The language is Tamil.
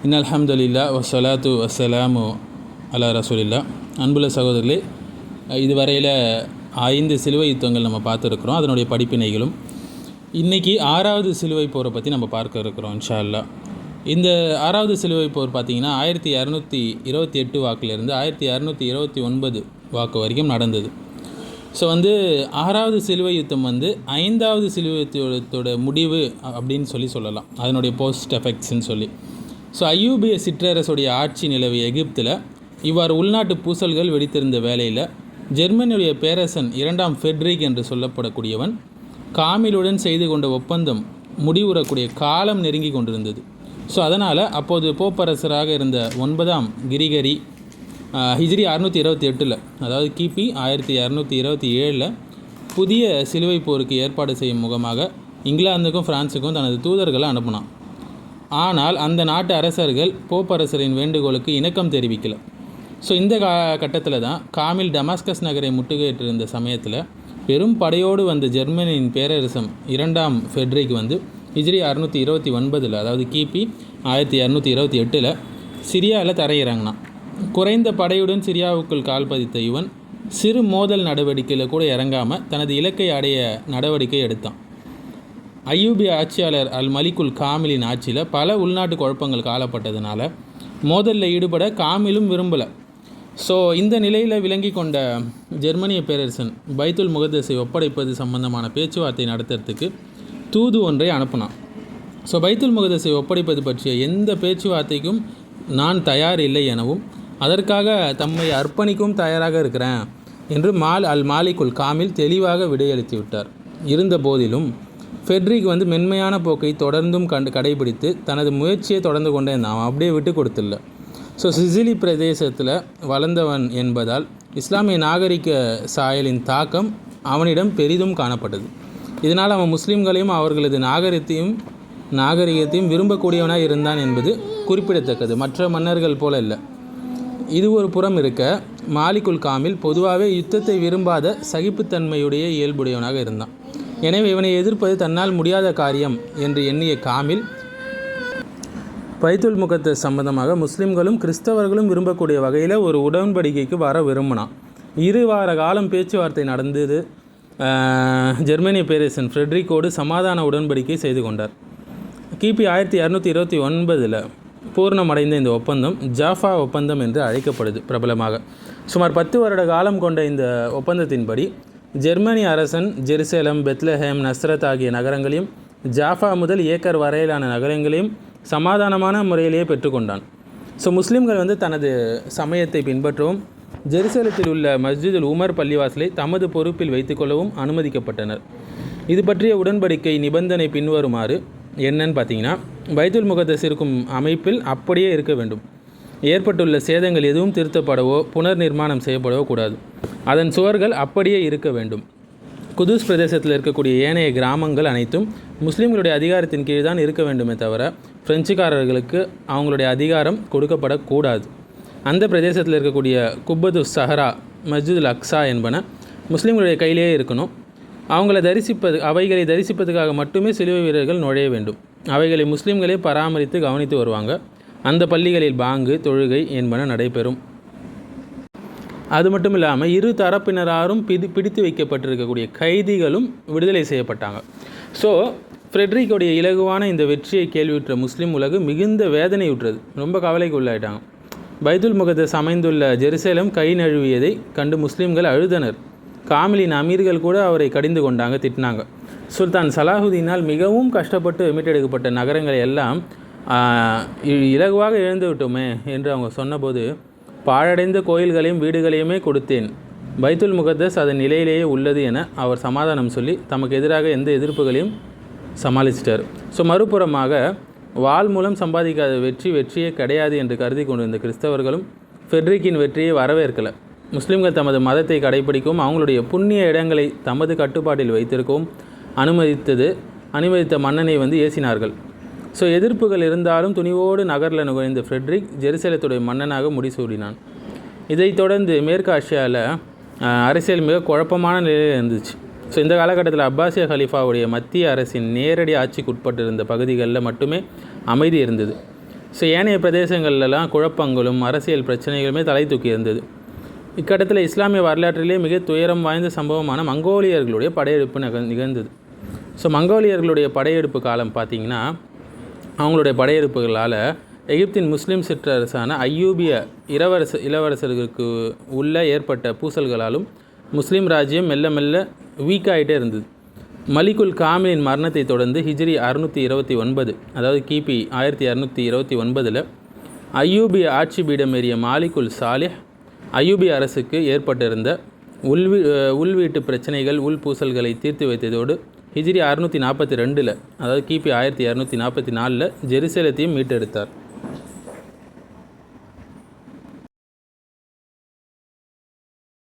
இன்னல்ஹம்துலில்லாஹ் வஸ்ஸலாத்து வஸ்ஸலாமு அலா ரசூலில்லா. அன்புள்ள சகோதரர்களே, இதுவரையில் 5 சிலுவை யுத்தங்கள் நம்ம பார்த்துருக்குறோம், அதனுடைய படிப்பினைகளும். இன்றைக்கி 6வது சிலுவை போரை பற்றி நம்ம பார்க்க இருக்கிறோம் இன்ஷா அல்லாஹ். இந்த 6வது சிலுவை போர் பார்த்திங்கன்னா 1228 வாக்கிலிருந்து 1229 வாக்கு வரைக்கும் நடந்தது. ஸோ 6வது சிலுவை யுத்தம் 5வது சிலுவை யுத்தத்தோட முடிவு அப்படின்னு சொல்லலாம், அதனுடைய போஸ்ட் எஃபெக்ட்ஸ்ன்னு சொல்லி. ஸோ அய்யூபிய சிற்றரசுடைய ஆட்சி நிலவிய எகிப்தில் இவ்வாறு உள்நாட்டு பூசல்கள் வெடித்திருந்த வேளையில் ஜெர்மனியுடைய பேரரசன் 2ஆம் ஃபெட்ரிக் என்று சொல்லப்படக்கூடியவன் காமிலுடன் செய்து கொண்ட ஒப்பந்தம் முடிவுறக்கூடிய காலம் நெருங்கி கொண்டிருந்தது. ஸோ அதனால் அப்போது போப்பரசராக இருந்த 9ஆம் கிரிகரி ஹிஜ்ரி 628, அதாவது கிபி 1227 புதிய சிலுவை போருக்கு ஏற்பாடு செய்யும் முகமாக இங்கிலாந்துக்கும் ஃப்ரான்ஸுக்கும் தனது தூதர்களை அனுப்பினான். ஆனால் அந்த நாட்டு அரசர்கள் போப்பரசரின் வேண்டுகோளுக்கு இணக்கம் தெரிவிக்கலை. ஸோ இந்த கட்டத்தில் தான் காமில் டமாஸ்கஸ் நகரை முற்றுகையிட்டிருந்த சமயத்தில் பெரும் படையோடு வந்த ஜெர்மனியின் பேரரசன் 2ஆம் ஃபெட்ரிக் ஹிஜ்ரி 629, அதாவது கிபி 1228 சிரியாவில் தரையிறங்கினான். குறைந்த படையுடன் சிரியாவுக்குள் கால் பதித்த இவன் சிறு மோதல் நடவடிக்கையில் கூட இறங்காமல் தனது இலக்கை அடைய நடவடிக்கை எடுத்தான். அய்யூபிய ஆட்சியாளர் அல் மலிக்குல் காமிலின் ஆட்சியில் பல உள்நாட்டு குழப்பங்கள் காலப்பட்டதுனால மோதலில் ஈடுபட காமிலும் விரும்பலை. ஸோ இந்த நிலையில் விளங்கி கொண்ட ஜெர்மனிய பேரரசன் பைத்துல் முகத்தஸை ஒப்படைப்பது சம்பந்தமான பேச்சுவார்த்தை நடத்துறதுக்கு தூது ஒன்றை அனுப்பினான். ஸோ பைத்துல் முகத்தஸை ஒப்படைப்பது பற்றிய எந்த பேச்சுவார்த்தைக்கும் நான் தயார் இல்லை எனவும் அதற்காக தம்மை அர்ப்பணிக்கும் தயாராக இருக்கிறேன் என்று அல் மாலிக்குல் காமில் தெளிவாக விடையளித்து விட்டார். இருந்த போதிலும் ஃபெட்ரிக் மென்மையான போக்கை தொடர்ந்தும் கடைபிடித்து தனது முயற்சியை தொடர்ந்து கொண்டே இருந்தான். அவன் அப்படியே விட்டு கொடுத்துடல. ஸோ சிசிலி பிரதேசத்தில் வளர்ந்தவன் என்பதால் இஸ்லாமிய நாகரிக சாயலின் தாக்கம் அவனிடம் பெரிதும் காணப்பட்டது. இதனால் அவன் முஸ்லீம்களையும் அவர்களது நாகரிகத்தையும் விரும்பக்கூடியவனாக இருந்தான் என்பது குறிப்பிடத்தக்கது. மற்ற மன்னர்கள் போல இல்லை. இது ஒரு புறம் இருக்க, மாலிக்குல் காமில் பொதுவாகவே யுத்தத்தை விரும்பாத சகிப்புத்தன்மையுடைய இயல்புடையவனாக இருந்தான். எனவே இவனை எதிர்ப்பது தன்னால் முடியாத காரியம் என்று எண்ணிய காமில் பைத்துல் முகத்தஸ் சம்பந்தமாக முஸ்லிம்களும் கிறிஸ்தவர்களும் விரும்பக்கூடிய வகையில் ஒரு உடன்படிக்கைக்கு வர விரும்பினான். 2 வார காலம் பேச்சுவார்த்தை நடந்தது. ஜெர்மனிய பேரரசன் ஃப்ரெட்ரிக்கோடு சமாதான உடன்படிக்கை செய்து கொண்டார். கிபி 1229 பூர்ணமடைந்த இந்த ஒப்பந்தம் ஜாஃபா ஒப்பந்தம் என்று அழைக்கப்படுது பிரபலமாக. சுமார் 10 வருட காலம் கொண்ட இந்த ஒப்பந்தத்தின்படி ஜெர்மனி அரசன் ஜெருசலேம், பெத்லஹேம், நஸ்ரத் ஆகிய நகரங்களையும் ஜாஃபா முதல் ஏக்கர் வரையிலான நகரங்களையும் சமாதானமான முறையிலேயே பெற்றுக்கொண்டான். ஸோ முஸ்லீம்கள் தனது சமயத்தை பின்பற்றவும் ஜெருசலத்தில் உள்ள மஸ்ஜிதுல் உமர் பள்ளிவாசலை தமது பொறுப்பில் வைத்துக்கொள்ளவும் அனுமதிக்கப்பட்டனர். இது பற்றிய உடன்படிக்கை நிபந்தனை பின்வருமாறு என்னன்னு பார்த்தீங்கன்னா, பைத்துல் முகத்தஸ் இருக்கும் அமைப்பில் அப்படியே இருக்க வேண்டும். ஏற்பட்டுள்ள சேதங்கள் எதுவும் திருத்தப்படவோ புனர் நிர்மாணம் செய்யப்படவோ கூடாது. அதன் சுவர்கள் அப்படியே இருக்க வேண்டும். குதுஸ் பிரதேசத்தில் இருக்கக்கூடிய ஏனைய கிராமங்கள் அனைத்தும் முஸ்லீம்களுடைய அதிகாரத்தின் கீழ் தான் இருக்க வேண்டுமே தவிர பிரெஞ்சுக்காரர்களுக்கு அவங்களுடைய அதிகாரம் கொடுக்கப்படக்கூடாது. அந்த பிரதேசத்தில் இருக்கக்கூடிய குப்பதுஸ் சஹரா, மஸ்ஜிதுல் அக்ஸா என்பன முஸ்லீம்களுடைய கையிலேயே இருக்கணும். அவைகளை தரிசிப்பதுக்காக மட்டுமே சிலுவை வீரர்கள் நுழைய வேண்டும். அவைகளை முஸ்லீம்களே பராமரித்து கவனித்து வருவாங்க. அந்த பள்ளிகளில் பாங்கு, தொழுகை என்பன நடைபெறும். அது மட்டும் இல்லாமல் 2 தரப்பினராரும் பிடித்து வைக்கப்பட்டிருக்கக்கூடிய கைதிகளும் விடுதலை செய்யப்பட்டாங்க. ஸோ ஃப்ரெட்ரிக்கோடைய இலகுவான இந்த வெற்றியை கேள்வியுற்ற முஸ்லீம் உலகு மிகுந்த வேதனையுற்றது, ரொம்ப கவலைக்கு உள்ளாயிட்டாங்க. பைத்துல் முகத்தஸ் அமைந்துள்ள ஜெருசலேம் கை நழுவியதை கண்டு முஸ்லீம்கள் அழுதனர். காமிலின் அமீர்கள் கூட அவரை கடிந்து கொண்டாங்க, திட்டினாங்க. சுல்தான் சலாஹுதீனால் மிகவும் கஷ்டப்பட்டு மீட்டெடுக்கப்பட்ட நகரங்களை எல்லாம் இலகுவாக இழந்து விட்டோமே என்று அவங்க சொன்னபோது, பாழடைந்த கோயில்களையும் வீடுகளையுமே கொடுத்தேன், பைத்துல் முகத்தஸ் அதன் நிலையிலேயே உள்ளது என அவர் சமாதானம் சொல்லி தமக்கு எதிராக எந்த எதிர்ப்புகளையும் சமாளிச்சிட்டார். ஸோ மறுபுறமாக வாள் மூலம் சம்பாதிக்காத வெற்றியே கிடையாது என்று கருதி கொண்டிருந்த கிறிஸ்தவர்களும் ஃபெட்ரிக்கின் வெற்றியை வரவேற்கலை. முஸ்லீம்கள் தமது மதத்தை கடைபிடிக்கவும் அவங்களுடைய புண்ணிய இடங்களை தமது கட்டுப்பாட்டில் வைத்திருக்கவும் அனுமதித்த மன்னனை ஏசினார்கள். ஸோ எதிர்ப்புகள் இருந்தாலும் துணிவோடு நகரில் நுழைந்த ஃப்ரெட்ரிக் ஜெருசலேத்துடைய மன்னனாக முடிசூடினான். இதைத் தொடர்ந்து மேற்கு ஆசியாவில் அரசியல் மிக குழப்பமான நிலையில் இருந்துச்சு. ஸோ இந்த காலகட்டத்தில் அப்பாசிய ஹலீஃபாவுடைய மத்திய அரசின் நேரடி ஆட்சிக்கு உட்பட்டிருந்த பகுதிகளில் மட்டுமே அமைதி இருந்தது. ஸோ ஏனைய பிரதேசங்கள்லாம் குழப்பங்களும் அரசியல் பிரச்சனைகளுமே தலை தூக்கி இருந்தது. இக்கட்டத்தில் இஸ்லாமிய வரலாற்றிலே மிக துயரம் வாய்ந்த சம்பவமான மங்கோலியர்களுடைய படையெடுப்பு நிகழ்ந்தது. ஸோ மங்கோலியர்களுடைய படையெடுப்பு காலம் பார்த்திங்கன்னா, அவங்களுடைய படையெடுப்புகளால் எகிப்தின் முஸ்லீம் சிற்றரசான ஐயூபிய இளவரசர்களுக்கு உள்ள ஏற்பட்ட பூசல்களாலும் முஸ்லீம் ராஜ்யம் மெல்ல மெல்ல வீக்காகிட்டே இருந்தது. மலிகுல் காமிலின் மரணத்தை தொடர்ந்து ஹிஜ்ரி 629, அதாவது கிபி 1229 ஐயூபிய ஆட்சி பீடமேறிய மாலிகுல் சாலிஹ் ஐயூபிய அரசுக்கு ஏற்பட்டிருந்த உள்வீட்டு பிரச்சனைகள் உள்பூசல்களை தீர்த்து வைத்ததோடு ஹிஜ்ரி 642, அதாவது கிபி 1244 ஜெருசலேத்தையும் மீட்டெடுத்தார்.